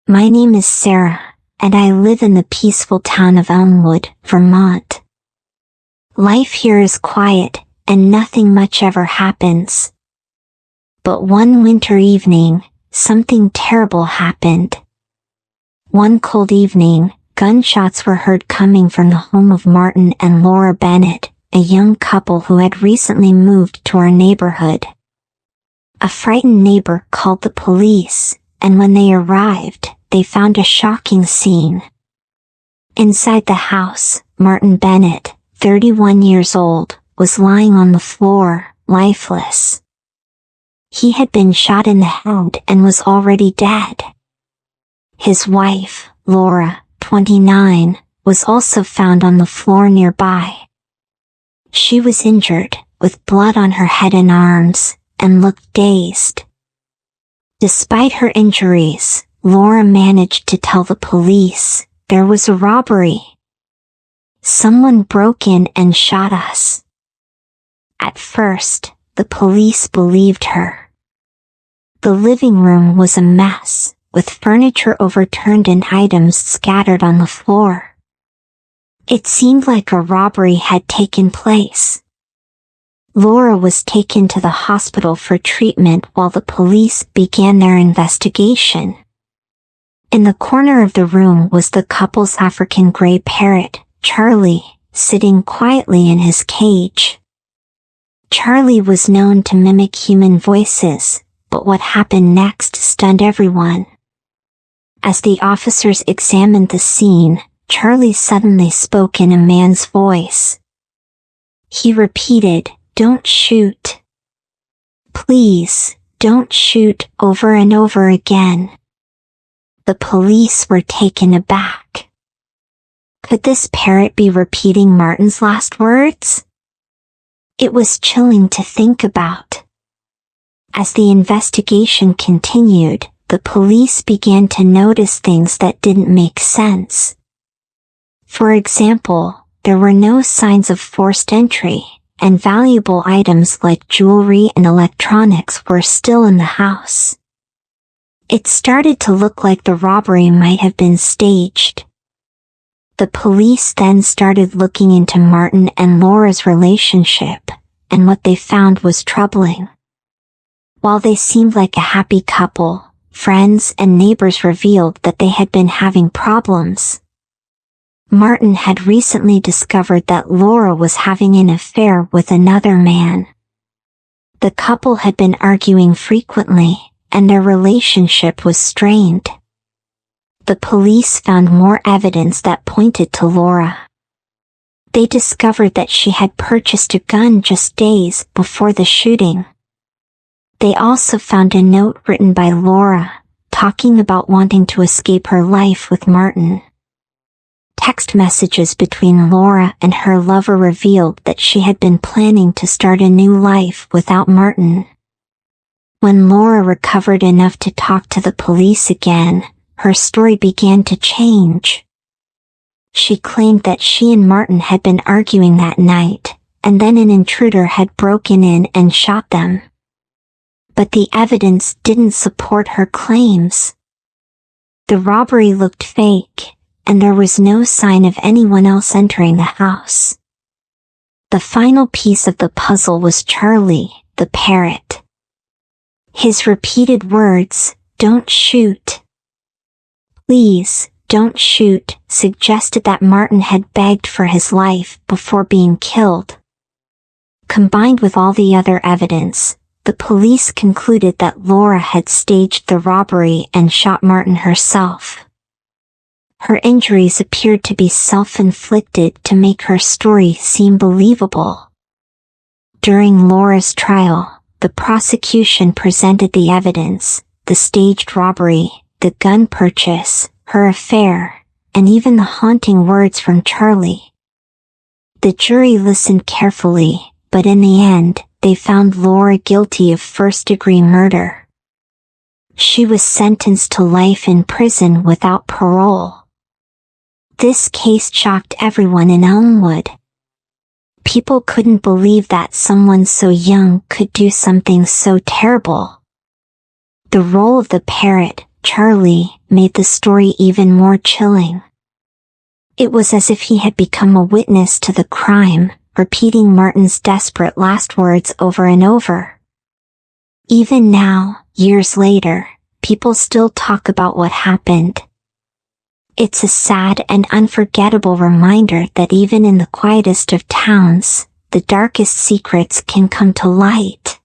My name is Sarah, and I live in the peaceful town of Elmwood, Vermont. Life here is quiet, and nothing much ever happens. But one winter evening, something terrible happened. One cold evening, gunshots were heard coming from the home of Martin and Laura Bennett, a young couple who had recently moved to our neighborhood. A frightened neighbor called the police, and when they arrived, they found a shocking scene. Inside the house, Martin Bennett, 31 years old, was lying on the floor, lifeless. He had been shot in the head and was already dead. His wife, Laura, 29, was also found on the floor nearby. She was injured, with blood on her head and arms, and looked dazed. Despite her injuries, Laura managed to tell the police there was a robbery. Someone broke in and shot us. At first, the police believed her. The living room was a mess, with furniture overturned and items scattered on the floor. It seemed like a robbery had taken place. Laura was taken to the hospital for treatment while the police began their investigation. In the corner of the room was the couple's African gray parrot, Charlie, sitting quietly in his cage. Charlie was known to mimic human voices, but what happened next stunned everyone. As the officers examined the scene, Charlie suddenly spoke in a man's voice. He repeated, "Don't shoot. Please, don't shoot," over and over again. The police were taken aback. Could this parrot be repeating Martin's last words? It was chilling to think about. As the investigation continued, the police began to notice things that didn't make sense. For example, there were no signs of forced entry, and valuable items like jewelry and electronics were still in the house. It started to look like the robbery might have been staged. The police then started looking into Martin and Laura's relationship, and what they found was troubling. While they seemed like a happy couple, friends and neighbors revealed that they had been having problems. Martin had recently discovered that Laura was having an affair with another man. The couple had been arguing frequently, and their relationship was strained. The police found more evidence that pointed to Laura. They discovered that she had purchased a gun just days before the shooting. They also found a note written by Laura, talking about wanting to escape her life with Martin. Text messages between Laura and her lover revealed that she had been planning to start a new life without Martin. When Laura recovered enough to talk to the police again, her story began to change. She claimed that she and Martin had been arguing that night, and then an intruder had broken in and shot them. But the evidence didn't support her claims. The robbery looked fake, and there was no sign of anyone else entering the house. The final piece of the puzzle was Charlie, the parrot. His repeated words, "Don't shoot. Please, don't shoot," suggested that Martin had begged for his life before being killed. Combined with all the other evidence, the police concluded that Laura had staged the robbery and shot Martin herself. Her injuries appeared to be self-inflicted to make her story seem believable. During Laura's trial, the prosecution presented the evidence, the staged robbery, the gun purchase, her affair, and even the haunting words from Charlie. The jury listened carefully, but in the end, they found Laura guilty of first-degree murder. She was sentenced to life in prison without parole. This case shocked everyone in Elmwood. People couldn't believe that someone so young could do something so terrible. The role of the parrot, Charlie, made the story even more chilling. It was as if he had become a witness to the crime, repeating Martin's desperate last words over and over. Even now, years later, people still talk about what happened. It's a sad and unforgettable reminder that even in the quietest of towns, the darkest secrets can come to light.